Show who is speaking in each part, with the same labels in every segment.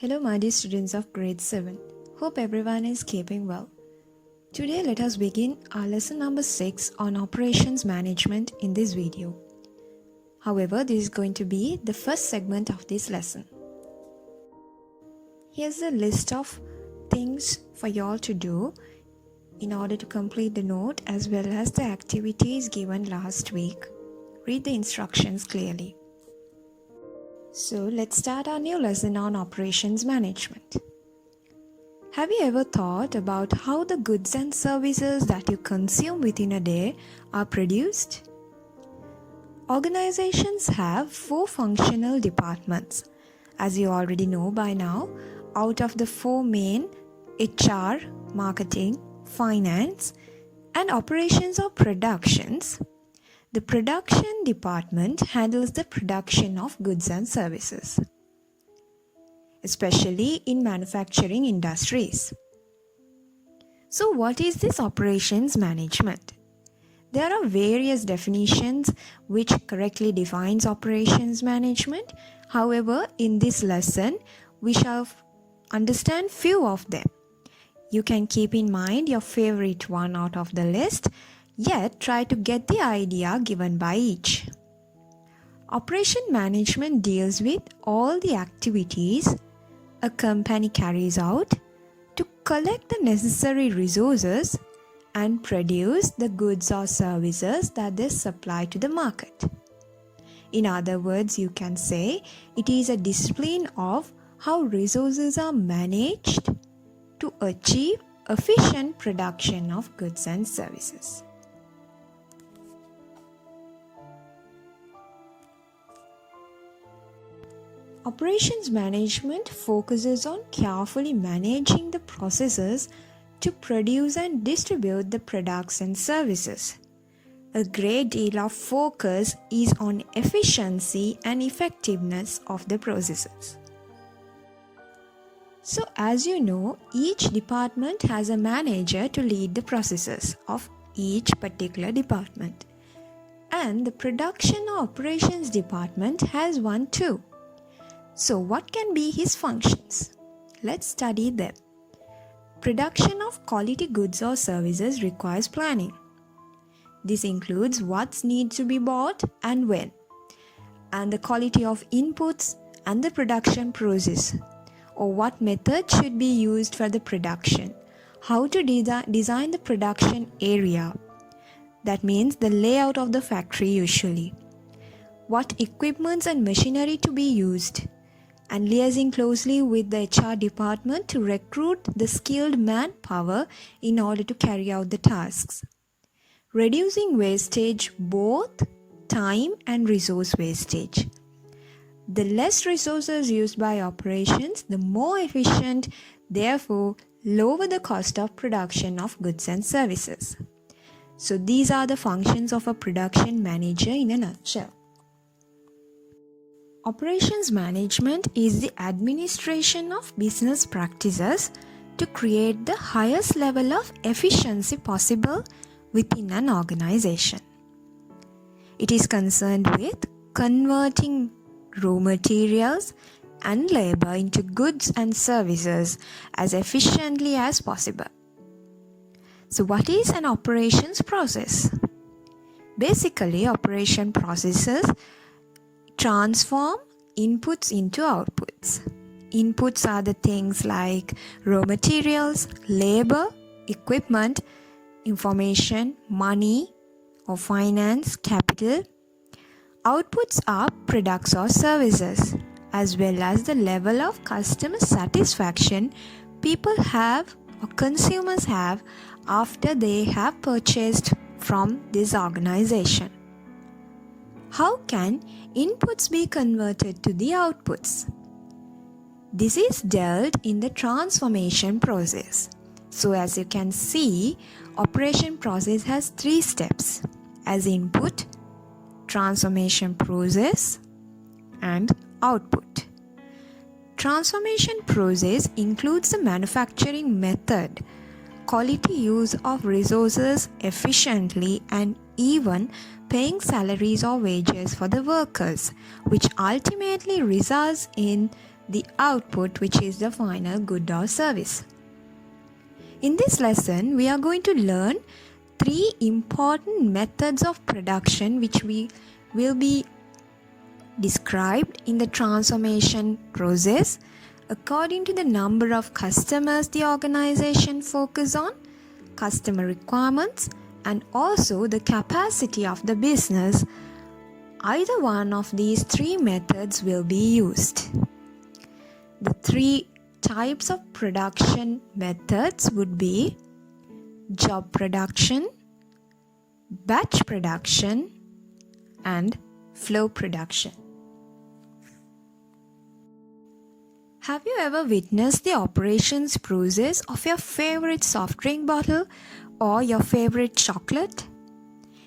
Speaker 1: Hello my dear students of grade 7. Hope everyone is keeping well. Today let us begin our lesson number 6 on operations management in this video. However, this is going to be the first segment of this lesson. Here's a list of things for you all to do in order to complete the note as well as the activities given last week. Read the instructions clearly. So let's start our new lesson on operations management. Have you ever thought about how the goods and services that you consume within a day are produced? Organizations have 4 functional departments. As you already know by now, out of the 4 main, HR, marketing, finance, and operations or productions, the production department handles the production of goods and services, especially in manufacturing industries. So what is this operations management? There are various definitions which correctly defines operations management. However, in this lesson, we shall understand few of them. You can keep in mind your favorite one out of the list, yet try to get the idea given by each. Operation management deals with all the activities a company carries out to collect the necessary resources and produce the goods or services that they supply to the market. In other words, you can say it is a discipline of how resources are managed to achieve efficient production of goods and services. Operations management focuses on carefully managing the processes to produce and distribute the products and services. A great deal of focus is on efficiency and effectiveness of the processes. So as you know, each department has a manager to lead the processes of each particular department. And the production or operations department has one too. So what can be his functions? Let's study them. Production of quality goods or services requires planning. This includes what needs to be bought and when, and the quality of inputs and the production process, or what method should be used for the production, how to design the production area, that means the layout of the factory usually, what equipments and machinery to be used, and liaising closely with the HR department to recruit the skilled manpower in order to carry out the tasks. Reducing wastage, both time and resource wastage. The less resources used by operations, the more efficient, therefore lower the cost of production of goods and services. So these are the functions of a production manager in a nutshell. Operations management is the administration of business practices to create the highest level of efficiency possible within an organization. It is concerned with converting raw materials and labor into goods and services as efficiently as possible. So what is an operations process? Basically, operation processes transform inputs into outputs. Inputs are the things like raw materials, labor, equipment, information, money or finance, capital. Outputs are products or services, as well as the level of customer satisfaction people have or consumers have after they have purchased from this organization. How can inputs be converted to the outputs? This is dealt in the transformation process. So as you can see, operation process has 3 steps as input, transformation process, and output. Transformation process includes the manufacturing method, quality use of resources efficiently, and even paying salaries or wages for the workers, which ultimately results in the output, which is the final good or service. In this lesson, we are going to learn 3 important methods of production which will be described in the transformation process according to the number of customers the organization focuses on, customer requirements, and also the capacity of the business. Either one of these 3 methods will be used. The 3 types of production methods would be job production, batch production, and flow production. Have you ever witnessed the operations process of your favorite soft drink bottle or your favorite chocolate?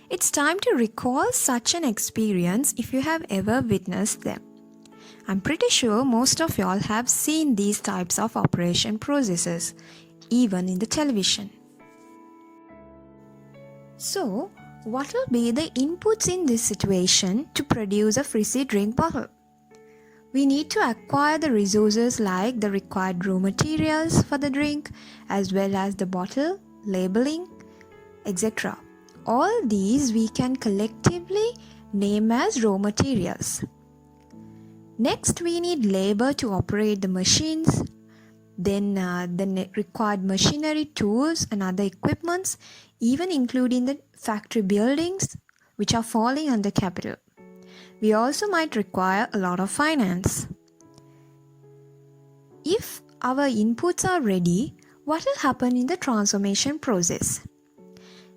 Speaker 1: It's time to recall such an experience if you have ever witnessed them. I'm pretty sure most of y'all have seen these types of operation processes, even in the television. So, what will be the inputs in this situation to produce a fizzy drink bottle? We need to acquire the resources like the required raw materials for the drink, as well as the bottle, labeling, etc. All these we can collectively name as raw materials. Next, we need labor to operate the machines, then the required machinery, tools and other equipments, even including the factory buildings which are falling under capital. We also might require a lot of finance. If our inputs are ready, what will happen in the transformation process?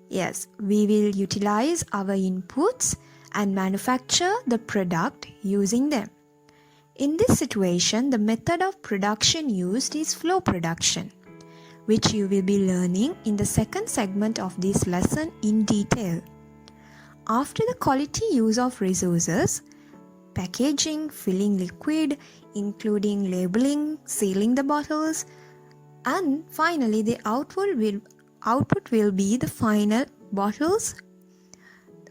Speaker 1: Yes, we will utilize our inputs and manufacture the product using them. In this situation, the method of production used is flow production, which you will be learning in the second segment of this lesson in detail. After the quality use of resources, packaging, filling liquid, including labeling, sealing the bottles, and finally the output will be the final bottles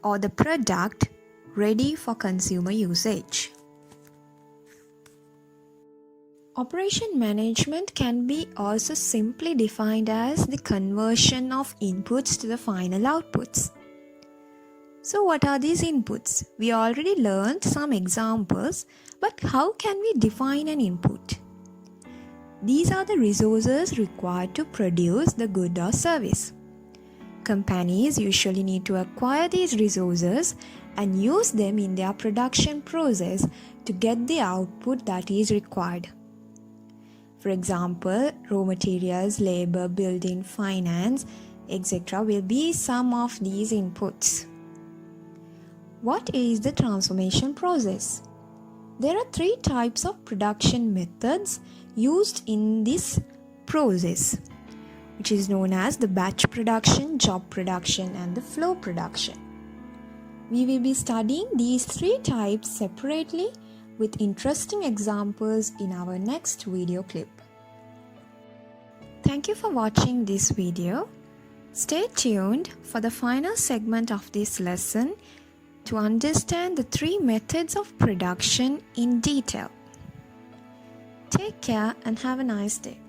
Speaker 1: or the product ready for consumer usage. Operation management can be also simply defined as the conversion of inputs to the final outputs. So what are these inputs? We already learned some examples, but how can we define an input? These are the resources required to produce the good or service. Companies usually need to acquire these resources and use them in their production process to get the output that is required. For example, raw materials, labor, building, finance, etc. will be some of these inputs. What is the transformation process? There are 3 types of production methods used in this process, which is known as the batch production, job production, and the flow production. We will be studying these 3 types separately with interesting examples in our next video clip. Thank you for watching this video. Stay tuned for the final segment of this lesson to understand the 3 methods of production in detail. Take care and have a nice day.